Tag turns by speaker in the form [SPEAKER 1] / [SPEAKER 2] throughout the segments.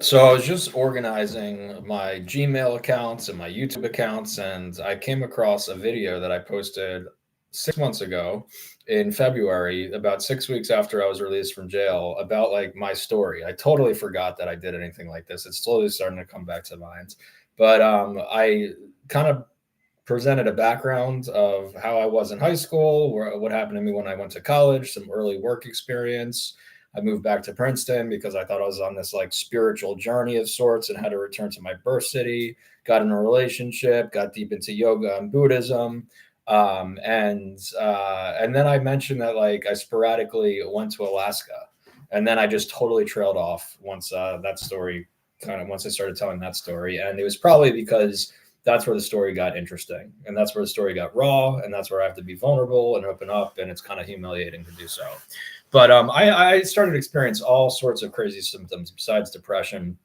[SPEAKER 1] So I was just organizing my Gmail accounts and my YouTube accounts, and I came across a video that I posted 6 months ago in February, about 6 weeks after I was released from jail, about like my story. I totally forgot that I did anything like this. It's slowly starting to come back to mind. But I kind of presented a background of how I was in high school, what happened to me when I went to college, some early work experience. I moved back to Princeton because I thought I was on this like spiritual journey of sorts and had to return to my birth city. Got in a relationship, got deep into yoga and Buddhism, and then I mentioned that like I sporadically went to Alaska, and then I just totally trailed off once that story once I started telling that story, and it was probably because that's where the story got interesting, and that's where the story got raw, and that's where I have to be vulnerable and open up, and it's kind of humiliating to do so. But I started to experience all sorts of crazy symptoms besides depression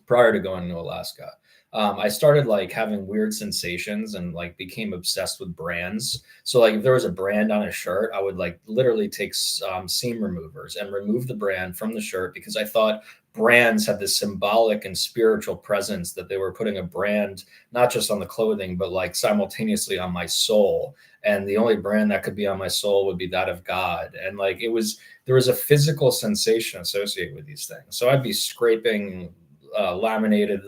[SPEAKER 1] prior to going to Alaska. I started like having weird sensations and like became obsessed with brands. So like if there was a brand on a shirt, I would like literally take seam removers and remove the brand from the shirt because I thought brands had this symbolic and spiritual presence, that they were putting a brand not just on the clothing but like simultaneously on my soul, and the only brand that could be on my soul would be that of God. And like there was a physical sensation associated with these things. So I'd be scraping laminated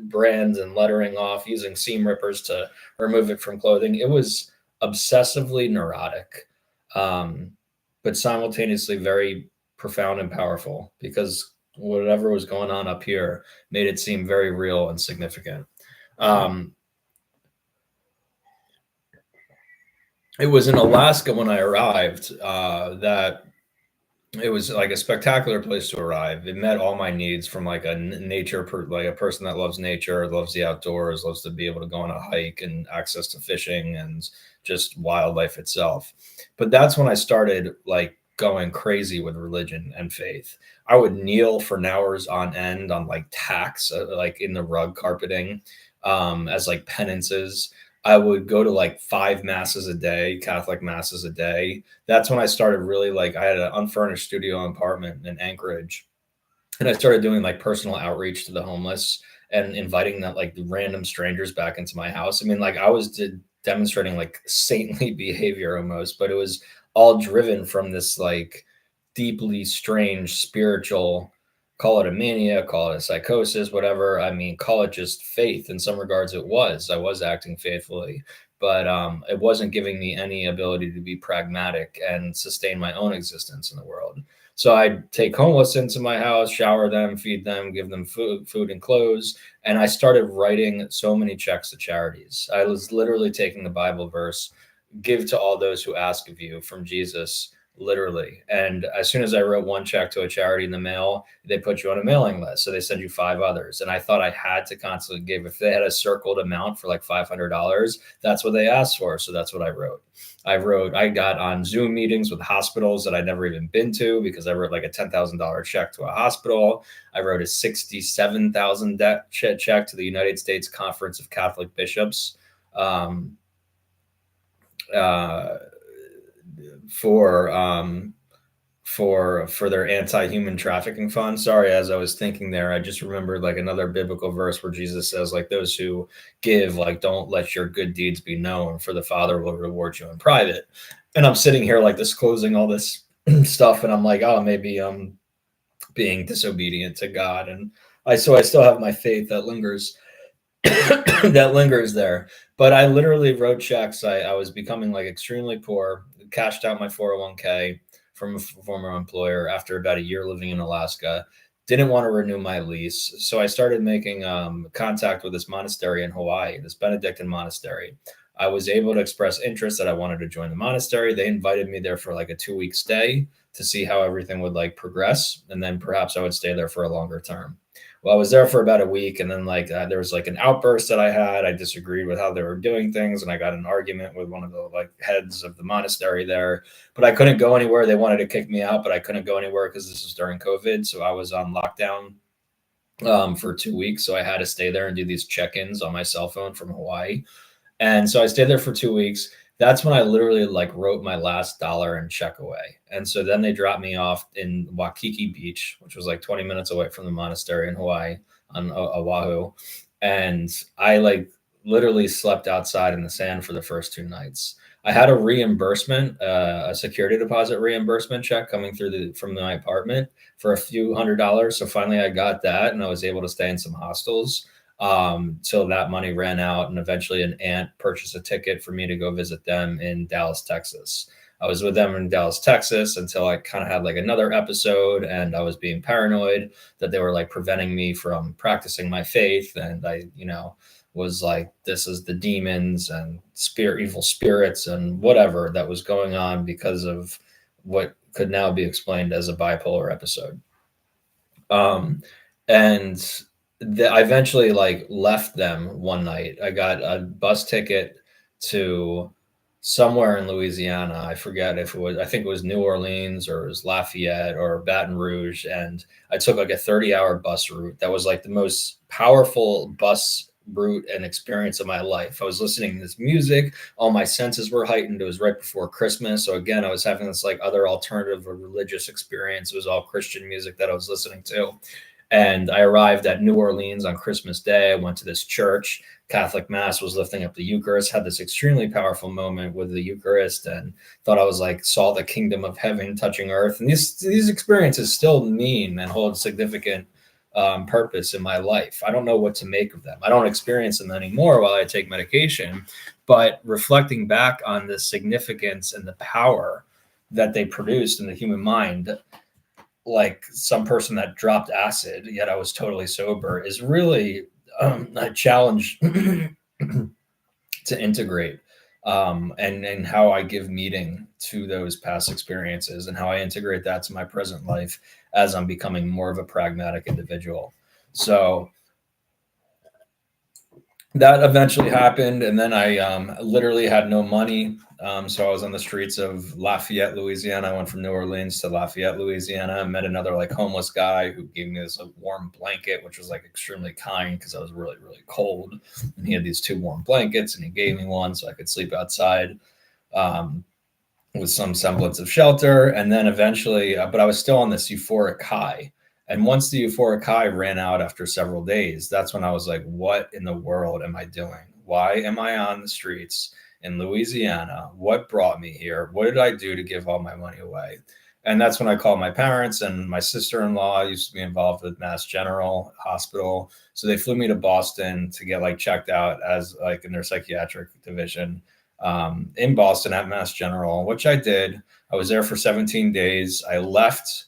[SPEAKER 1] brands and lettering off using seam rippers to remove it from clothing. It was obsessively neurotic, um, but simultaneously very profound and powerful, because whatever was going on up here made it seem very real and significant. Um, it was in Alaska when I arrived that it was like a spectacular place to arrive. It met all my needs, from like like a person that loves nature, loves the outdoors, loves to be able to go on a hike, and access to fishing and just wildlife itself. But that's when I started like going crazy with religion and faith. I would kneel for hours on end on like tacks, like in the rug carpeting, as like penances. I would go to like 5 masses a day, Catholic masses a day. That's when I started really like, I had an unfurnished studio apartment in Anchorage, and I started doing like personal outreach to the homeless and inviting that like random strangers back into my house. I mean, like demonstrating like saintly behavior almost, but it was all driven from this like deeply strange spiritual, call it a mania, call it a psychosis, whatever. I mean, call it just faith. In some regards, I was acting faithfully, but it wasn't giving me any ability to be pragmatic and sustain my own existence in the world. So I'd take homeless into my house, shower them, feed them, give them food and clothes. And I started writing so many checks to charities. I was literally taking the Bible verse, give to all those who ask of you, from Jesus, literally. And as soon as I wrote one check to a charity in the mail, they put you on a mailing list. So they send you 5 others. And I thought I had to constantly give. If they had a circled amount for like $500, that's what they asked for. So that's what I wrote. I got on Zoom meetings with hospitals that I'd never even been to, because I wrote like a $10,000 check to a hospital. I wrote a $67,000 check to the United States Conference of Catholic Bishops. Um, uh, for for their anti-human trafficking fund. Sorry, as I was thinking there, I just remembered like another biblical verse where Jesus says like, those who give, like, don't let your good deeds be known, for the Father will reward you in private. And I'm sitting here like disclosing all this stuff, and I'm like, oh, maybe I'm being disobedient to God. And I still have my faith that lingers that lingers there. But I literally wrote checks. I was becoming like extremely poor, cashed out my 401k from a former employer after about a year living in Alaska. Didn't want to renew my lease. So I started making contact with this monastery in Hawaii, this Benedictine monastery. I was able to express interest that I wanted to join the monastery. They invited me there for like a 2 week stay to see how everything would like progress. And then perhaps I would stay there for a longer term. Well, I was there for about a week, and then like there was like an outburst that I had. I disagreed with how they were doing things, and I got an argument with one of the like heads of the monastery there. But I couldn't go anywhere. They wanted to kick me out, but I couldn't go anywhere because this was during COVID. So I was on lockdown for 2 weeks. So I had to stay there and do these check-ins on my cell phone from Hawaii. And so I stayed there for 2 weeks. That's when I literally like wrote my last dollar and check away. And so then they dropped me off in Waikiki Beach, which was like 20 minutes away from the monastery in Hawaii on Oahu. And I like literally slept outside in the sand for the first 2 nights. I had a reimbursement, a security deposit reimbursement check coming through from my apartment for a few $100s. So finally I got that and I was able to stay in some hostels till that money ran out. And eventually an aunt purchased a ticket for me to go visit them in Dallas, Texas. I was with them in Dallas, Texas until I kind of had like another episode and I was being paranoid that they were like preventing me from practicing my faith. And I, was like, this is the demons and evil spirits and whatever that was going on because of what could now be explained as a bipolar episode. And I eventually like left them one night. I got a bus ticket to somewhere in Louisiana. I forget if it was, I think it was New Orleans or it was Lafayette or Baton Rouge. And I took like a 30-hour bus route. That was like the most powerful bus route and experience of my life. I was listening to this music. All my senses were heightened. It was right before Christmas. So again, I was having this like other alternative or religious experience. It was all Christian music that I was listening to. And I arrived at New Orleans on Christmas Day. I went to this church. Catholic Mass was lifting up the Eucharist, had this extremely powerful moment with the Eucharist, and thought I was like, saw the kingdom of heaven touching earth. And these experiences still mean and hold significant purpose in my life. I don't know what to make of them. I don't experience them anymore while I take medication, but reflecting back on the significance and the power that they produced in the human mind, like some person that dropped acid, yet I was totally sober, is really a challenge to integrate. And how I give meaning to those past experiences and how I integrate that to my present life as I'm becoming more of a pragmatic individual. So that eventually happened. And then I literally had no money. So I was on the streets of Lafayette, Louisiana. I went from New Orleans to Lafayette, Louisiana. I met another like homeless guy who gave me this like, warm blanket, which was like extremely kind because I was really, really cold. And he had these 2 warm blankets and he gave me one so I could sleep outside with some semblance of shelter. And then eventually, but I was still on this euphoric high. And once the euphoric high ran out after several days, that's when I was like, what in the world am I doing? Why am I on the streets in Louisiana? What brought me here? What did I do to give all my money away? And that's when I called my parents, and my sister-in-law used to be involved with Mass General Hospital. So they flew me to Boston to get like checked out as like in their psychiatric division in Boston at Mass General, which I did. I was there for 17 days. I left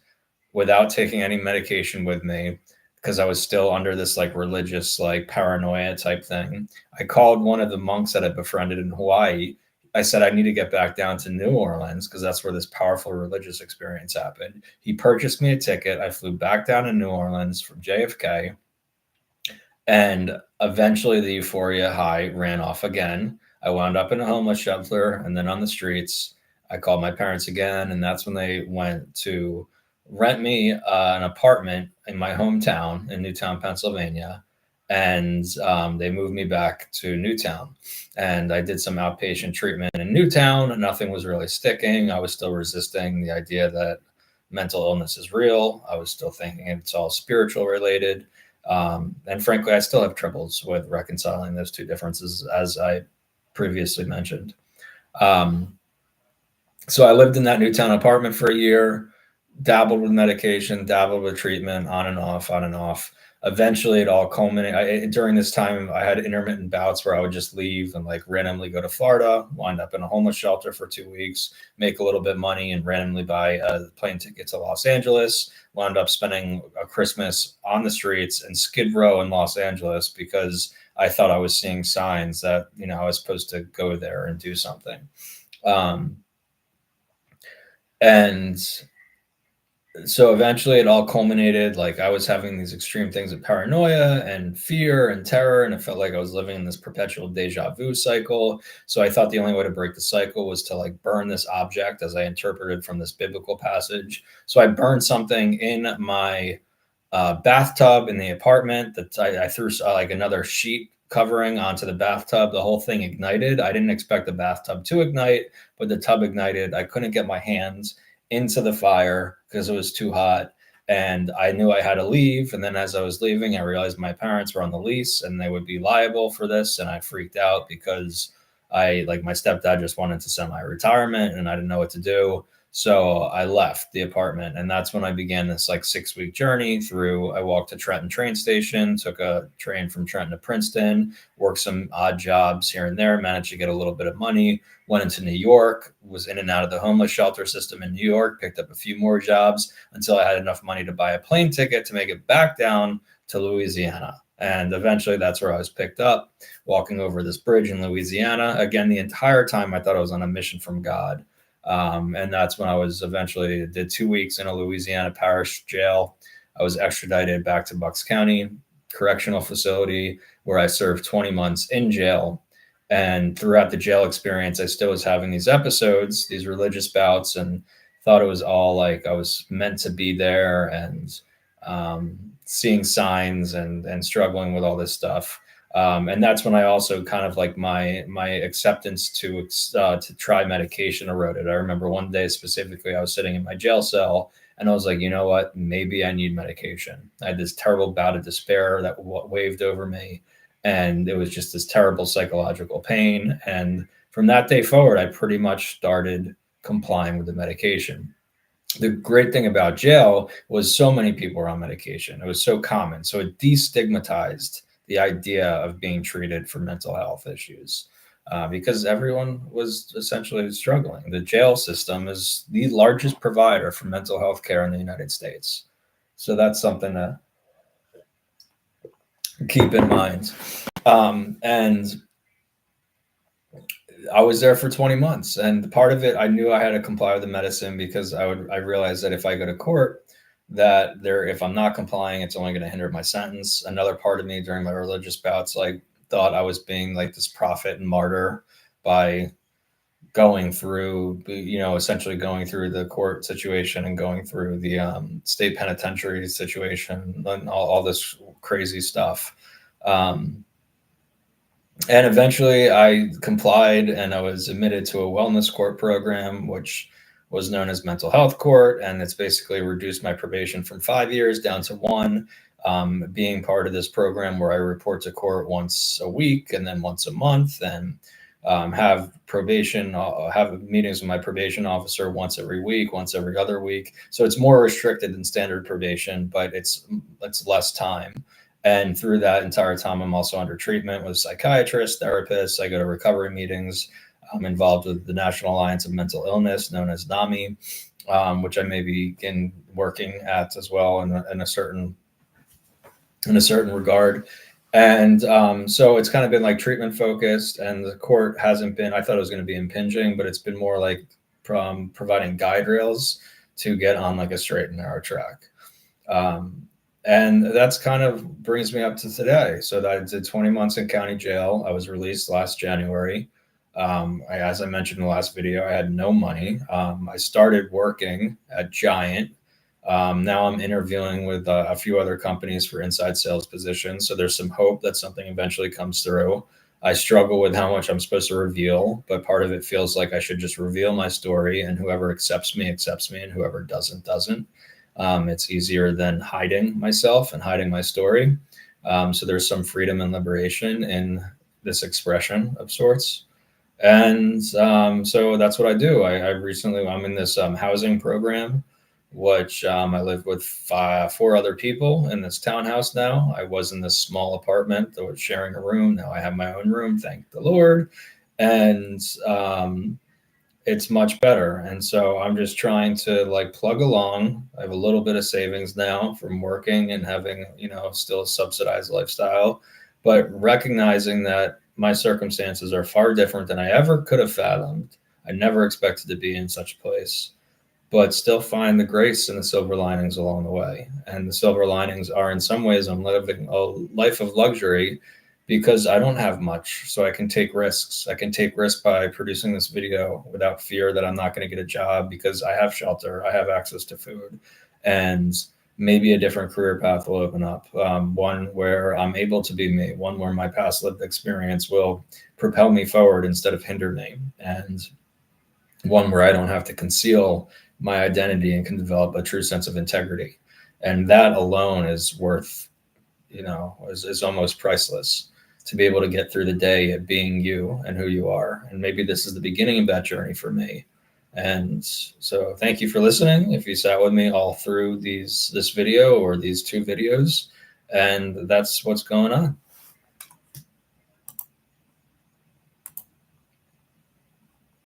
[SPEAKER 1] without taking any medication with me because I was still under this like religious, like paranoia type thing. I called one of the monks that I befriended in Hawaii. I said, I need to get back down to New Orleans because that's where this powerful religious experience happened. He purchased me a ticket. I flew back down to New Orleans from JFK. And eventually the euphoria high ran off again. I wound up in a homeless shelter and then on the streets. I called my parents again, and that's when they went to rent me an apartment in my hometown in Newtown, Pennsylvania. And they moved me back to Newtown. And I did some outpatient treatment in Newtown, and nothing was really sticking. I was still resisting the idea that mental illness is real. I was still thinking it's all spiritual related. And frankly, I still have troubles with reconciling those two differences, as I previously mentioned. So I lived in that Newtown apartment for a year, dabbled with medication, dabbled with treatment, on and off, on and off. Eventually, it all culminated. During this time, I had intermittent bouts where I would just leave and like randomly go to Florida, wind up in a homeless shelter for 2 weeks, make a little bit of money, and randomly buy a plane ticket to Los Angeles. Wound up spending a Christmas on the streets in Skid Row in Los Angeles because I thought I was seeing signs that I was supposed to go there and do something. And so eventually it all culminated. Like I was having these extreme things of paranoia and fear and terror, and it felt like I was living in this perpetual deja vu cycle. So I thought the only way to break the cycle was to like burn this object, as I interpreted from this biblical passage. So I burned something in my bathtub in the apartment that I threw like another sheet covering onto the bathtub. The whole thing ignited. I didn't expect the bathtub to ignite, but the tub ignited. I couldn't get my hands into the fire because it was too hot. And I knew I had to leave. And then as I was leaving, I realized my parents were on the lease and they would be liable for this. And I freaked out because my stepdad just wanted to semi-retirement and I didn't know what to do. So I left the apartment, and that's when I began this like 6-week journey through. I walked to Trenton train station, took a train from Trenton to Princeton, worked some odd jobs here and there, managed to get a little bit of money, went into New York, was in and out of the homeless shelter system in New York, picked up a few more jobs until I had enough money to buy a plane ticket to make it back down to Louisiana. And eventually that's where I was picked up, walking over this bridge in Louisiana. Again, the entire time I thought I was on a mission from God. And that's when I was eventually did 2 weeks in a Louisiana parish jail. I was extradited back to Bucks County Correctional Facility, where I served 20 months in jail. And throughout the jail experience, I still was having these episodes, these religious bouts, and thought it was all like I was meant to be there, and seeing signs and struggling with all this stuff. And that's when I also kind of like my acceptance to try medication eroded. I remember one day specifically, I was sitting in my jail cell and I was like, you know what, maybe I need medication. I had this terrible bout of despair that waved over me, and it was just this terrible psychological pain. And from that day forward, I pretty much started complying with the medication. The great thing about jail was so many people were on medication. It was so common. So it destigmatized the idea of being treated for mental health issues, because everyone was essentially struggling. The jail system is the largest provider for mental health care in the United States. So that's something to keep in mind. And I was there for 20 months, and part of it, I knew I had to comply with the medicine because I realized that if I go to court, if I'm not complying, it's only going to hinder my sentence. Another part of me during my religious bouts, thought I was being like this prophet and martyr by going through, essentially going through the court situation and going through the state penitentiary situation and all this crazy stuff. And eventually I complied and I was admitted to a wellness court program, which was known as mental health court. And it's basically reduced my probation from 5 years down to 1. Being part of this program where I report to court once a week and then once a month, and have meetings with my probation officer once every week, once every other week. So it's more restricted than standard probation, but it's less time. And through that entire time, I'm also under treatment with psychiatrists, therapists. I go to recovery meetings. I'm involved with the National Alliance of Mental Illness, known as NAMI, which I may begin working at as well in a certain regard. And so it's kind of been like treatment focused, and the court hasn't been, I thought it was going to be impinging, but it's been more like providing guide rails to get on like a straight and narrow track. And that's kind of brings me up to today. So I did 20 months in county jail. I was released last January. As I mentioned in the last video, I had no money. I started working at Giant. Now I'm interviewing with a few other companies for inside sales positions. So there's some hope that something eventually comes through. I struggle with how much I'm supposed to reveal, but part of it feels like I should just reveal my story, and whoever accepts me, and whoever doesn't. It's easier than hiding myself and hiding my story. So there's some freedom and liberation in this expression of sorts. And so that's what I do. I'm in this housing program, which I live with 4 other people in this townhouse now. I was in this small apartment that was sharing a room. Now I have my own room, thank the Lord. And it's much better. And so I'm just trying to like plug along. I have a little bit of savings now from working and having, still a subsidized lifestyle, but recognizing that my circumstances are far different than I ever could have fathomed. I never expected to be in such a place, but still find the grace and the silver linings along the way. And the silver linings are, in some ways, I'm living a life of luxury because I don't have much, so I can take risks. I can take risks by producing this video without fear that I'm not going to get a job because I have shelter, I have access to food, and maybe a different career path will open up. One where I'm able to be me, one where my past lived experience will propel me forward instead of hinder me, and one where I don't have to conceal my identity and can develop a true sense of integrity. And that alone is worth, is almost priceless, to be able to get through the day at being you and who you are. And maybe this is the beginning of that journey for me. And so thank you for listening. If you sat with me all through this video or these 2 videos, and that's what's going on.